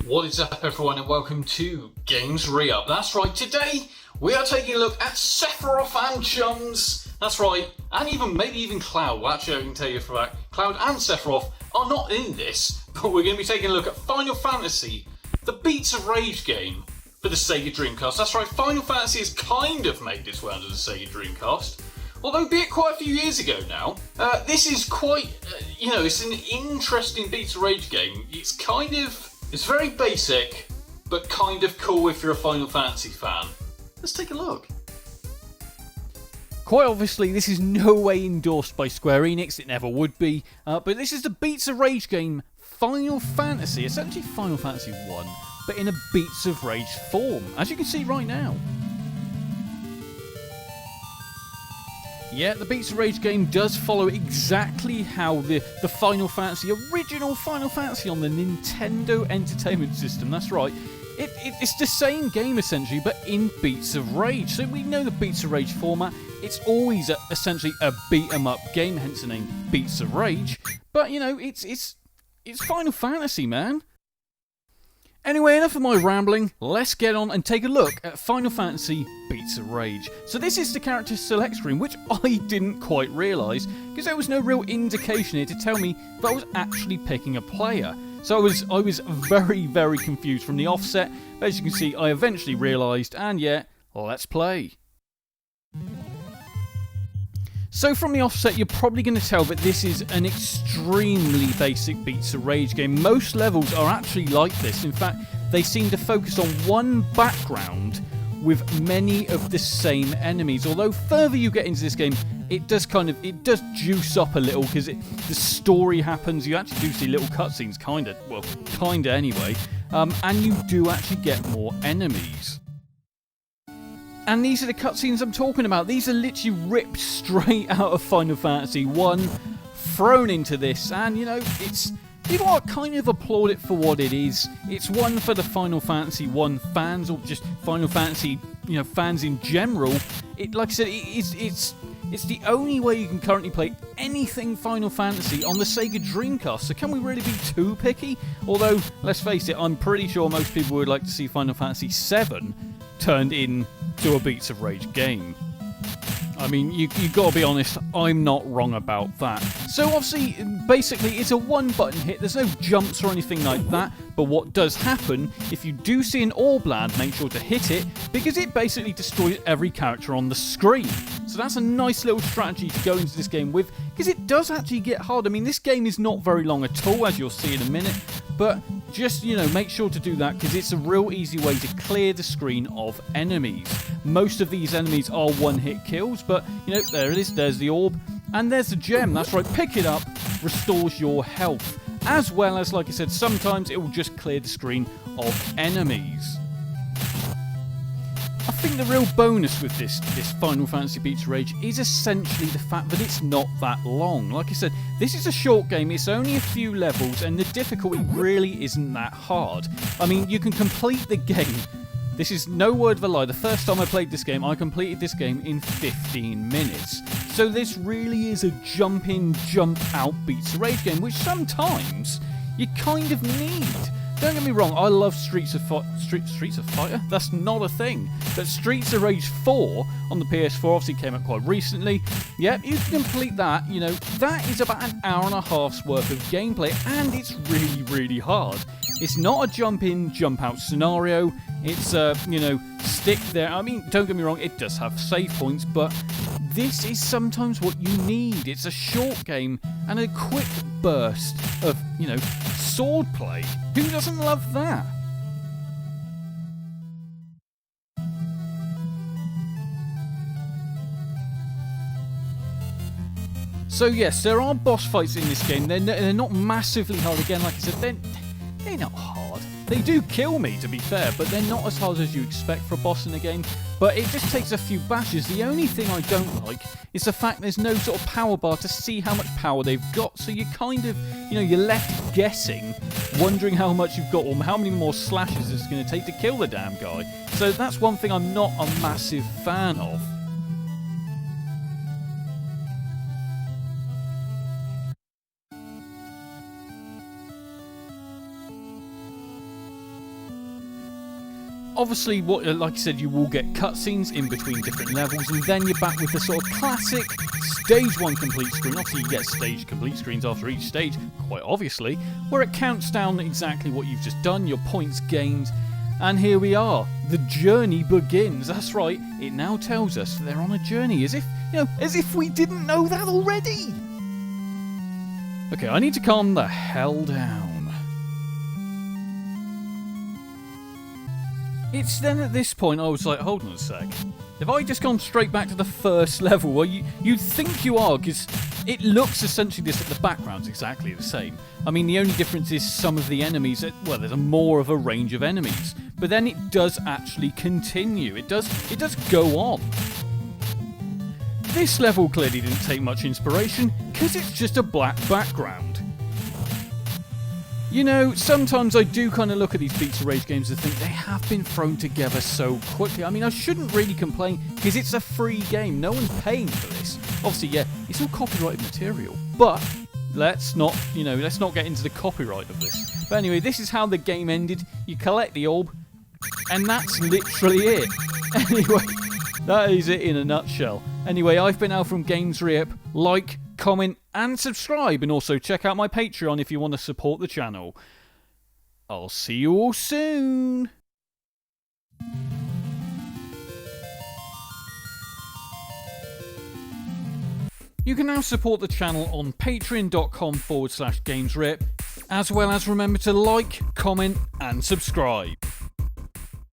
What is up everyone and welcome to Games Re-Up. That's right, today we are taking a look at Sephiroth and Chums. That's right, and maybe even Cloud. Well, actually I can tell you for that, Cloud and Sephiroth are not in this, but we're going to be taking a look at Final Fantasy, the Beats of Rage game for the Sega Dreamcast. That's right, Final Fantasy has kind of made its way onto the Sega Dreamcast. Although, be it quite a few years ago now, this is quite, it's an interesting Beats of Rage game. It's very basic, but kind of cool if you're a Final Fantasy fan. Let's take a look. Quite obviously, this is no way endorsed by Square Enix, it never would be, but this is the Beats of Rage game Final Fantasy, essentially Final Fantasy 1, but in a Beats of Rage form, as you can see right now. Yeah, the Beats of Rage game does follow exactly how the Final Fantasy, original Final Fantasy on the Nintendo Entertainment System, that's right. It's the same game essentially, but in Beats of Rage. So we know the Beats of Rage format, it's always essentially a beat 'em up game, hence the name Beats of Rage. But it's Final Fantasy, man. Anyway, enough of my rambling, let's get on and take a look at Final Fantasy Beats of Rage. So this is the character select screen, which I didn't quite realise, because there was no real indication here to tell me that I was actually picking a player. So I was very, very confused from the offset, but as you can see, I eventually realised, and yeah, let's play. So from the offset, you're probably going to tell that this is an extremely basic Beats of Rage game. Most levels are actually like this. In fact, they seem to focus on one background with many of the same enemies. Although further you get into this game, it does juice up a little because the story happens. You actually do see little cutscenes, kinda anyway, and you do actually get more enemies. And these are the cutscenes I'm talking about. These are literally ripped straight out of Final Fantasy 1, thrown into this, and I kind of applaud it for what it is. It's one for the Final Fantasy 1 fans, or just Final Fantasy, fans in general. Like I said, it's the only way you can currently play anything Final Fantasy on the Sega Dreamcast, so can we really be too picky? Although, let's face it, I'm pretty sure most people would like to see Final Fantasy 7 turned into a Beats of Rage game. I mean, you gotta be honest, I'm not wrong about that. So obviously, basically, it's a one-button hit, there's no jumps or anything like that, but what does happen, if you do see an orb land, make sure to hit it, because it basically destroys every character on the screen. So that's a nice little strategy to go into this game with, because it does actually get hard. I mean, this game is not very long at all, as you'll see in a minute, but just, make sure to do that, because it's a real easy way to clear the screen of enemies. Most of these enemies are one-hit kills, but, there it is, there's the orb, and there's the gem, that's right, pick it up, restores your health, as well as, like I said, sometimes it will just clear the screen of enemies. I think the real bonus with this Final Fantasy Beats of Rage is essentially the fact that it's not that long. Like I said, this is a short game, it's only a few levels, and the difficulty really isn't that hard. I mean, you can complete the game. This is no word of a lie. The first time I played this game, I completed this game in 15 minutes. So this really is a jump in, jump out Beats of Rage game, which sometimes you kind of need. Don't get me wrong, I love Streets of Fighter? That's not a thing. But Streets of Rage 4 on the PS4 obviously came out quite recently. Yep, you can complete that. That is about an hour and a half's worth of gameplay, and it's really, really hard. It's not a jump in, jump out scenario. It's stick there. I mean, don't get me wrong, it does have save points, but this is sometimes what you need. It's a short game and a quick burst of, swordplay. Who doesn't love that? So yes, there are boss fights in this game. They're not massively hard. Again, like I said, they're not hard. They do kill me, to be fair, but they're not as hard as you expect for a boss in the game. But it just takes a few bashes. The only thing I don't like is the fact there's no sort of power bar to see how much power they've got. So you kind of, you're left guessing, wondering how much you've got or how many more slashes it's going to take to kill the damn guy. So that's one thing I'm not a massive fan of. Obviously, like I said, you will get cutscenes in between different levels, and then you're back with the sort of classic Stage 1 complete screen. Obviously, you get stage complete screens after each stage, quite obviously, where it counts down exactly what you've just done, your points gained, and here we are. The journey begins. That's right, it now tells us they're on a journey, as if we didn't know that already! Okay, I need to calm the hell down. It's then at this point I was like, hold on a sec. Have I just gone straight back to the first level? Well, you'd think you are, because it looks essentially just the background's exactly the same. I mean, the only difference is some of the enemies, well, there's more of a range of enemies. But then it does actually continue. It does go on. This level clearly didn't take much inspiration, because it's just a black background. You know, sometimes I do kind of look at these Beats of Rage games and think they have been thrown together so quickly. I mean, I shouldn't really complain, because it's a free game. No one's paying for this. Obviously, yeah, it's all copyrighted material. But let's not get into the copyright of this. But anyway, this is how the game ended. You collect the orb, and that's literally it. Anyway, that is it in a nutshell. Anyway, I've been Al from Games Re-Up. Like, comment, and subscribe, and also check out my Patreon if you want to support the channel. I'll see you all soon! You can now support the channel on patreon.com/GamesRep, as well as remember to like, comment, and subscribe.